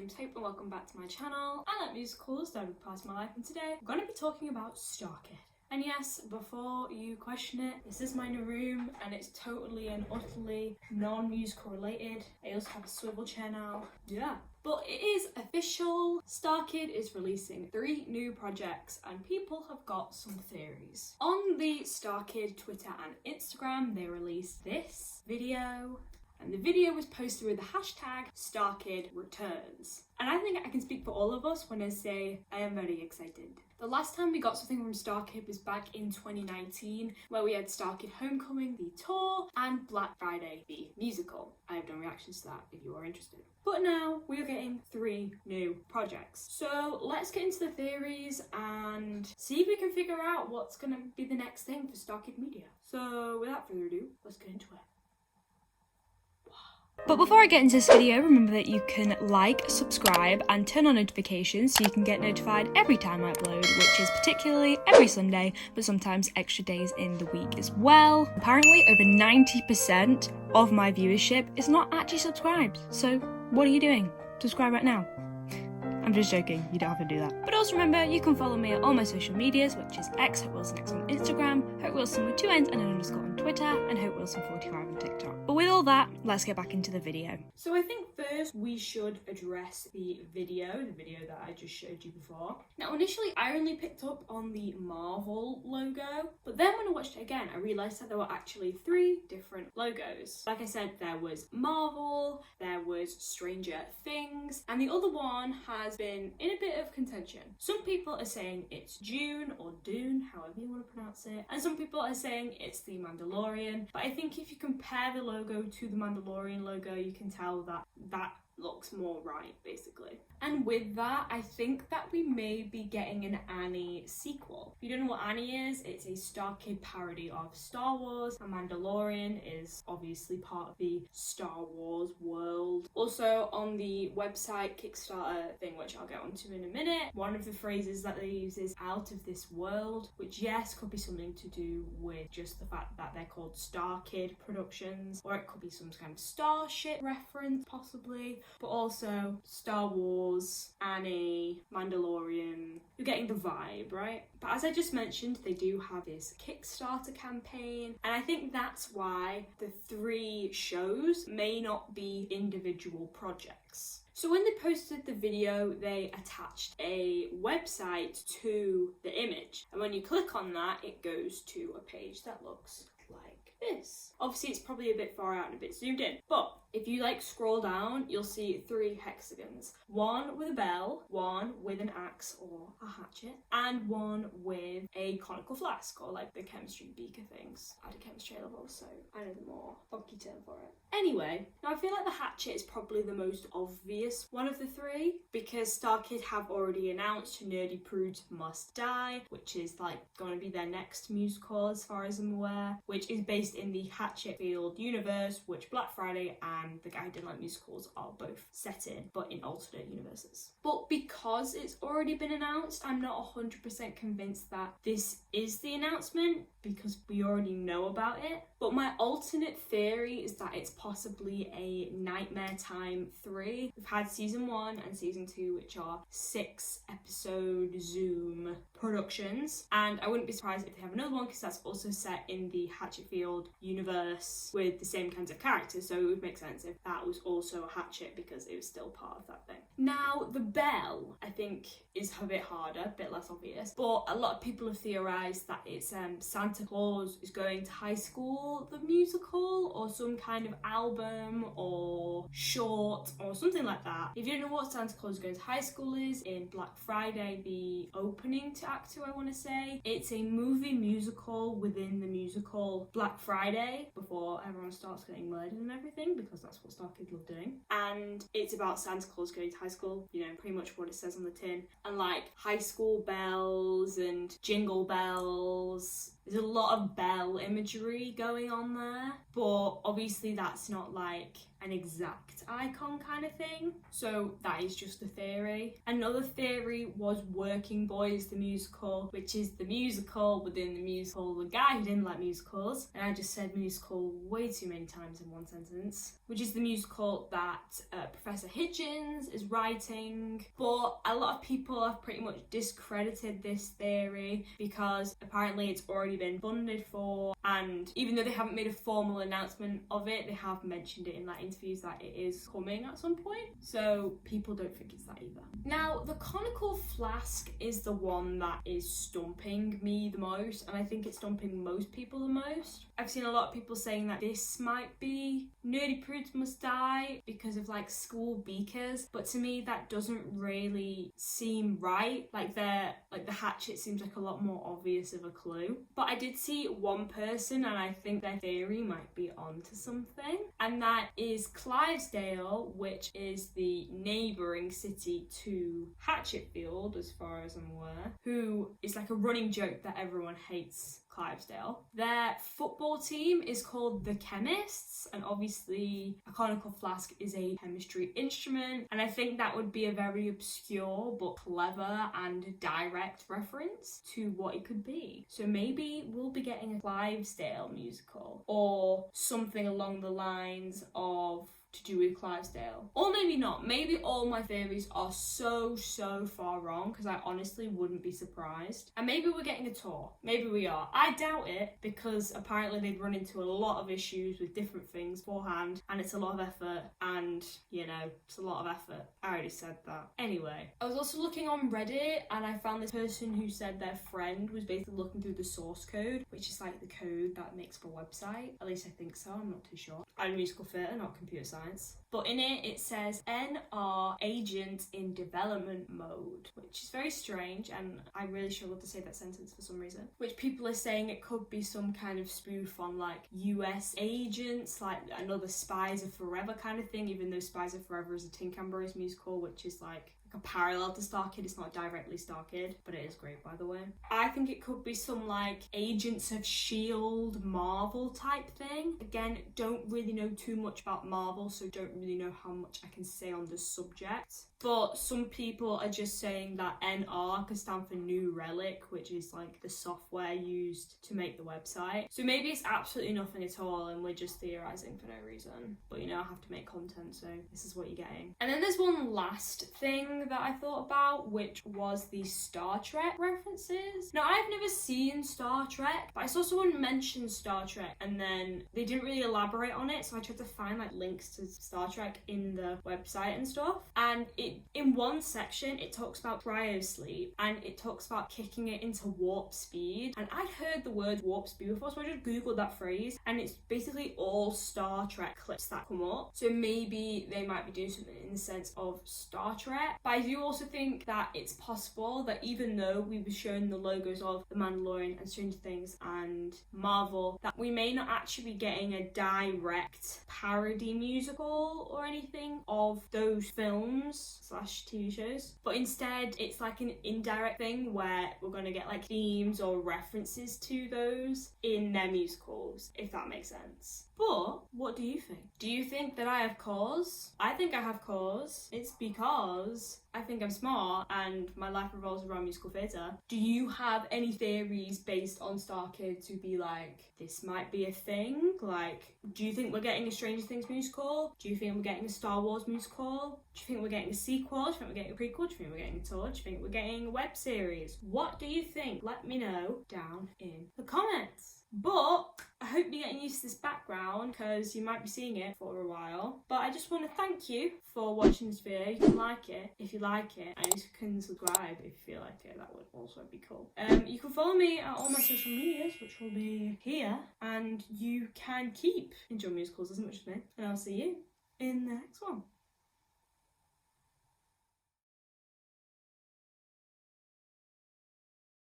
name's Hope and welcome back to my channel. I like musicals, they're a big part of my life, and today I'm going to be talking about STARKID. And yes, before you question it, this is my new room and it's totally and utterly non-musical related. I also have a swivel chair now. Yeah. But it is official. STARKID is releasing 3 new projects and people have got some theories. On the STARKID Twitter and Instagram, they released this video. And the video was posted with the hashtag STARKIDReturns. And I think I can speak for all of us when I say I am very excited. The last time we got something from STARKID was back in 2019, where we had STARKID Homecoming, the tour, and Black Friday, the musical. I have done reactions to that if you are interested. But now we are getting 3 new projects. So let's get into the theories and see if we can figure out what's going to be the next thing for STARKID Media. So without further ado, let's get into it. But before I get into this video, remember that you can like, subscribe and turn on notifications so you can get notified every time I upload, which is particularly every Sunday, but sometimes extra days in the week as well. Apparently over 90% of my viewership is not actually subscribed, so what are you doing? Subscribe right now. I'm just joking, you don't have to do that. But also remember, you can follow me at all my social medias, which is @HopeWilsonX on Instagram, HopeWilson with 2 N's and an underscore on Twitter, and HopeWilson45 on TikTok. But with all that, let's get back into the video. So I think first we should address the video that I just showed you before. Now initially I only picked up on the Marvel logo, but then when I watched it again, I realised that there were actually 3 different logos. Like I said, there was Marvel, there was Stranger Things, and the other one has been in a bit of contention. Some people are saying it's June or Dune, however you want to pronounce it, and some people are saying it's the Mandalorian. But I think if you compare the logo to the Mandalorian logo, you can tell that that looks more right, basically. And with that, I think that we may be getting an Annie sequel. If you don't know what Annie is, it's a STARKID parody of Star Wars, and Mandalorian is obviously part of the Star Wars world. Also, on the website Kickstarter thing, which I'll get onto in a minute, one of the phrases that they use is out of this world, which yes, could be something to do with just the fact that they're called STARKID Productions, or it could be some kind of starship reference, possibly. But also Star Wars, Annie, Mandalorian, you're getting the vibe, right? But as I just mentioned, they do have this Kickstarter campaign, and I think that's why the 3 shows may not be individual projects. So when they posted the video, they attached a website to the image, and when you click on that, it goes to a page that looks like this. Obviously it's probably a bit far out and a bit zoomed in, but if you scroll down, you'll see 3 hexagons. 1 with a bell, 1 with an axe or a hatchet, and 1 with a conical flask, or like the chemistry beaker things. I had a chemistry level, so I know the more funky term for it. Anyway, now I feel like the hatchet is probably the most obvious one of the 3, because STARKID have already announced Nerdy Prudes Must Die, which is going to be their next musical as far as I'm aware, which is based in the Hatchetfield universe, which Black Friday and The Guy Who Didn't Like Musicals are both set in, but in alternate universes. But because it's already been announced, I'm not 100% convinced that this is the announcement, because we already know about it. But my alternate theory is that it's possibly a Nightmare Time 3. We've had season 1 and season 2, which are 6-episode Zoom productions, and I wouldn't be surprised if they have another one, because that's also set in the Hatchetfield universe with the same kinds of characters, so it would make sense if that was also a hatchet, because it was still part of that thing. Now the bell, I think, is a bit harder, a bit less obvious, but a lot of people have theorized that it's Santa Claus is Going to High School, the musical, or some kind of album or short or something like that. If you don't know what Santa Claus is Going to High School is, in Black Friday, the opening to Act 2, I want to say, it's a movie musical within the musical Black Friday, before everyone starts getting murdered and everything, because that's what STARKID love doing. And it's about Santa Claus going to high school, you know, pretty much what it says on the tin, and high school bells and jingle bells. There's a lot of bell imagery going on there, but obviously that's not like an exact icon kind of thing, so that is just a theory. Another theory was Working Boys the musical, which is the musical within the musical, the guy who didn't like musicals, and I just said musical way too many times in one sentence, which is the musical that Professor Hitchens is writing. But a lot of people have pretty much discredited this theory because apparently it's already been funded for, and even though they haven't made a formal announcement of it, they have mentioned it in like interviews that it is coming at some point, so people don't think it's that either. Now, the conical flask is the one that is stumping me the most, and I think it's stumping most people the most. I've seen a lot of people saying that this might be Nerdy Prudes Must Die because of like school beakers, but to me that doesn't really seem right. Like the hatchet seems like a lot more obvious of a clue. But I did see one person, and I think their theory might be onto something, and that is Clivesdale, which is the neighbouring city to Hatchetfield, as far as I'm aware, who is like a running joke that everyone hates Clivesdale. Their football team is called the Chemists, and obviously a conical flask is a chemistry instrument, and I think that would be a very obscure but clever and direct reference to what it could be. So maybe we'll be getting a Clivesdale musical, or something along the lines of to do with Clivesdale. Or maybe not. Maybe all my theories are so far wrong, because I honestly wouldn't be surprised. And maybe we're getting a tour. Maybe we are. I doubt it, because apparently they'd run into a lot of issues with different things beforehand, and it's a lot of effort, and you know, it's a lot of effort. I already said that. Anyway, I was also looking on Reddit, and I found this person who said their friend was basically looking through the source code, which is like the code that makes up a website. At least I think so, I'm not too sure. I'm a musical theatre, not computer science. But in it says NR agent in development mode, which is very strange, and I really struggle to say that sentence for some reason. Which people are saying it could be some kind of spoof on like US agents, like another Spies Are Forever kind of thing, even though Spies Are Forever is a Tin Can Bros musical, which is like a parallel to STARKID. It's not directly STARKID, but it is great, by the way. I think it could be some like Agents of S.H.I.E.L.D. Marvel type thing. Again, don't really know too much about Marvel, so don't really know how much I can say on this subject. But some people are just saying that NR could stand for New Relic, which is like the software used to make the website. So maybe it's absolutely nothing at all and we're just theorising for no reason. But you know, I have to make content, so this is what you're getting. And then there's one last thing that I thought about, which was the Star Trek references. Now, I've never seen Star Trek, but I saw someone mention Star Trek and then they didn't really elaborate on it, so I tried to find like links to Star Trek in the website and stuff. And in one section, it talks about cryosleep and it talks about kicking it into warp speed. And I'd heard the word warp speed before, so I just googled that phrase, and it's basically all Star Trek clips that come up. So maybe they might be doing something in the sense of Star Trek. But I do also think that it's possible that even though we were shown the logos of The Mandalorian and Stranger Things and Marvel, that we may not actually be getting a direct parody musical or anything of those films / TV shows, but instead it's like an indirect thing where we're going to get like themes or references to those in their musicals, if that makes sense. But what do you think? Do you think that I have cause? I think I have cause. It's because I think I'm smart and my life revolves around musical theatre. Do you have any theories based on STARKID to be like, this might be a thing? Like, do you think we're getting a Stranger Things musical? Do you think we're getting a Star Wars musical? Do you think we're getting a sequel? Do you think we're getting a prequel? Do you think we're getting a tour? Do you think we're getting a web series? What do you think? Let me know down in the comments. But I hope you're getting used to this background because you might be seeing it for a while. But I just want to thank you for watching this video. You can like it if you like it, and you can subscribe if you feel like it. That would also be cool. You can follow me at all my social medias, which will be here, and you can keep enjoying musicals as much as me. And I'll see you in the next one.